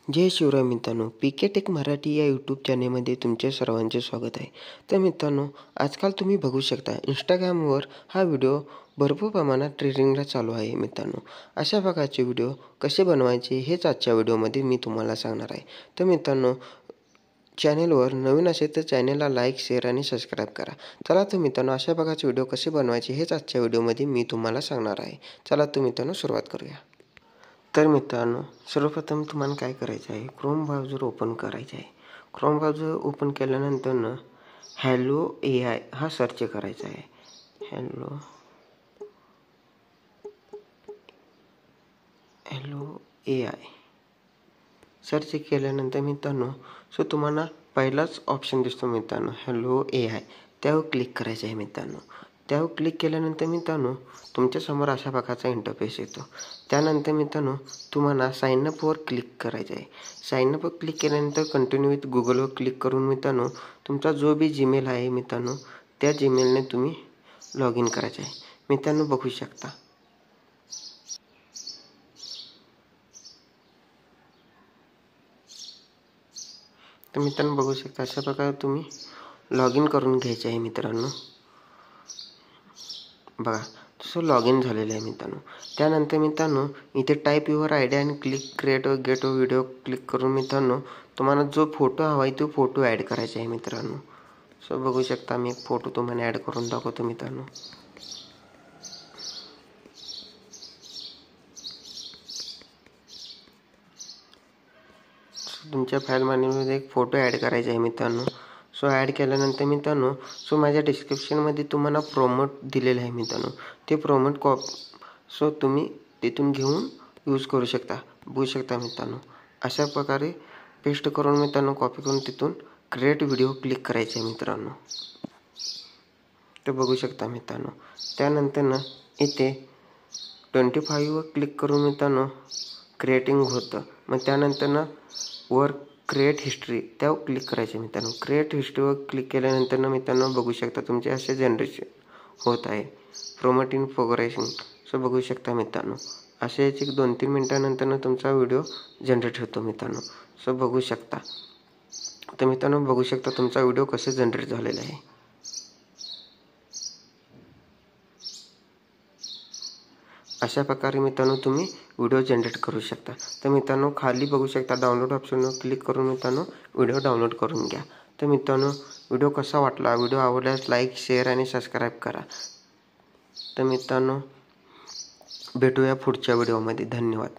जय शिवराय मित्रांनो, पीके टेक मराठी या यूट्यूब चॅनेलमध्ये तुमच्या सर्वांचे स्वागत आहे. तर मित्रांनो, आजकाल तुम्ही बघू शकता इंस्टाग्रामवर हा व्हिडिओ भरपूर प्रमाणात ट्रेंडिंगला चालू आहे. मित्रांनो, अशा प्रकारचे व्हिडिओ कसे बनवायचे हेच आजच्या व्हिडिओमध्ये मी तुम्हाला सांगणार आहे. तर मित्रांनो, चॅनेलवर नवीन असेल तर चॅनेलला लाईक, शेअर आणि सबस्क्राईब करा. चला तर मित्रांनो, अशा प्रकारचे व्हिडिओ कसे बनवायचे हेच आजच्या व्हिडिओमध्ये मी तुम्हाला सांगणार आहे. चला तर मित्रांनो, सुरुवात करूया. तर मित्रांनो, सर्वप्रथम तुम्हाला काय करायचं आहे, क्रोम ब्राउझर ओपन करायचं आहे. क्रोम ब्राउझर ओपन केल्यानंतर हॅलो AI हा सर्च करायचा आहे. हॅलो AI सर्च केल्यानंतर मित्रांनो, तुम्हाला पहिलाच ऑप्शन दिसतो मित्रांनो, हॅलो AI, त्यावर क्लिक करायचं आहे. मित्रांनो, त्यावर क्लिक केल्यानंतर मित्रांनो, तुमच्यासमोर अशा प्रकारचा इंटरफेस येतो. त्यानंतर मित्रांनो, तुम्हाला साइन अपवर क्लिक करायचं आहे. साइन अपवर क्लिक केल्यानंतर कंटिन्यू विथ गुगलवर क्लिक करून मित्रांनो, तुमचा जो बी जीमेल आहे मित्रांनो, त्या जीमेलने तुम्ही लॉग इन करायचं आहे. मित्रांनो, बघू शकता. तर मित्रांनो, बघू शकता अशा प्रकारे तुम्ही लॉग इन करून घ्यायचे आहे. मित्रांनो, बघा तसं लॉग इन झालेलं आहे. मित्रांनो, त्यानंतर मित्रांनो, इथे टाईप युअर आयडी आणि क्लिक क्रिएट व गेट व्हिडिओ क्लिक करून मित्रांनो, तुम्हाला जो फोटो हवा आहे तो फोटो ॲड करायचा आहे. मित्रांनो, बघू शकता मी एक फोटो तुम्हाला ॲड करून दाखवतो. मित्रांनो, तुमच्या फाईल मॅनेजरमध्ये एक फोटो ॲड करायचा आहे. मित्रांनो, ॲड केल्यानंतर मित्रांनो, माझ्या डिस्क्रिप्शनमध्ये तुम्हाला प्रोमोट दिलेलं आहे. मित्रांनो, ते प्रोमोट तुम्ही तिथून घेऊन यूज करू शकता. बघू शकता मित्रांनो, अशा प्रकारे पेस्ट करून मित्रांनो, कॉपी करून तिथून क्रिएट व्हिडिओ क्लिक करायचे आहे. मित्रांनो, तर बघू शकता मित्रांनो, त्यानंतर इथे 25 वर क्लिक करून मित्रांनो क्रिएटिंग होतं. मग त्यानंतर वर क्रिएट हिस्ट्री त्यावर क्लिक करायचे. मित्रांनो, क्रिएट हिस्ट्रीवर क्लिक केल्यानंतर मित्रांनो, बघू शकता तुमचे असे जनरेशन होत आहे. Promote in progressing. बघू शकता मित्रांनो, असे एक 2-3 मिनिटानंतर तुमचा व्हिडिओ जनरेट होतो. मित्रांनो, बघू शकता. तर मित्रांनो, बघू शकता तुमचा व्हिडिओ कसे जनरेट झालेला आहे. अशा प्रकारे मित्रांनो तुम्ही व्हिडिओ जनरेट करू शकता. तर मित्रांनो, खाली बघू शकता डाउनलोड ऑप्शनवर क्लिक करून मित्रांनो व्हिडिओ डाउनलोड करून घ्या. तर मित्रांनो, व्हिडिओ कसा वाटला, व्हिडिओ आवडल्यास लाईक, शेअर आणि सबस्क्राईब करा. तर मित्रांनो, भेटूया पुढच्या व्हिडिओमध्ये. धन्यवाद.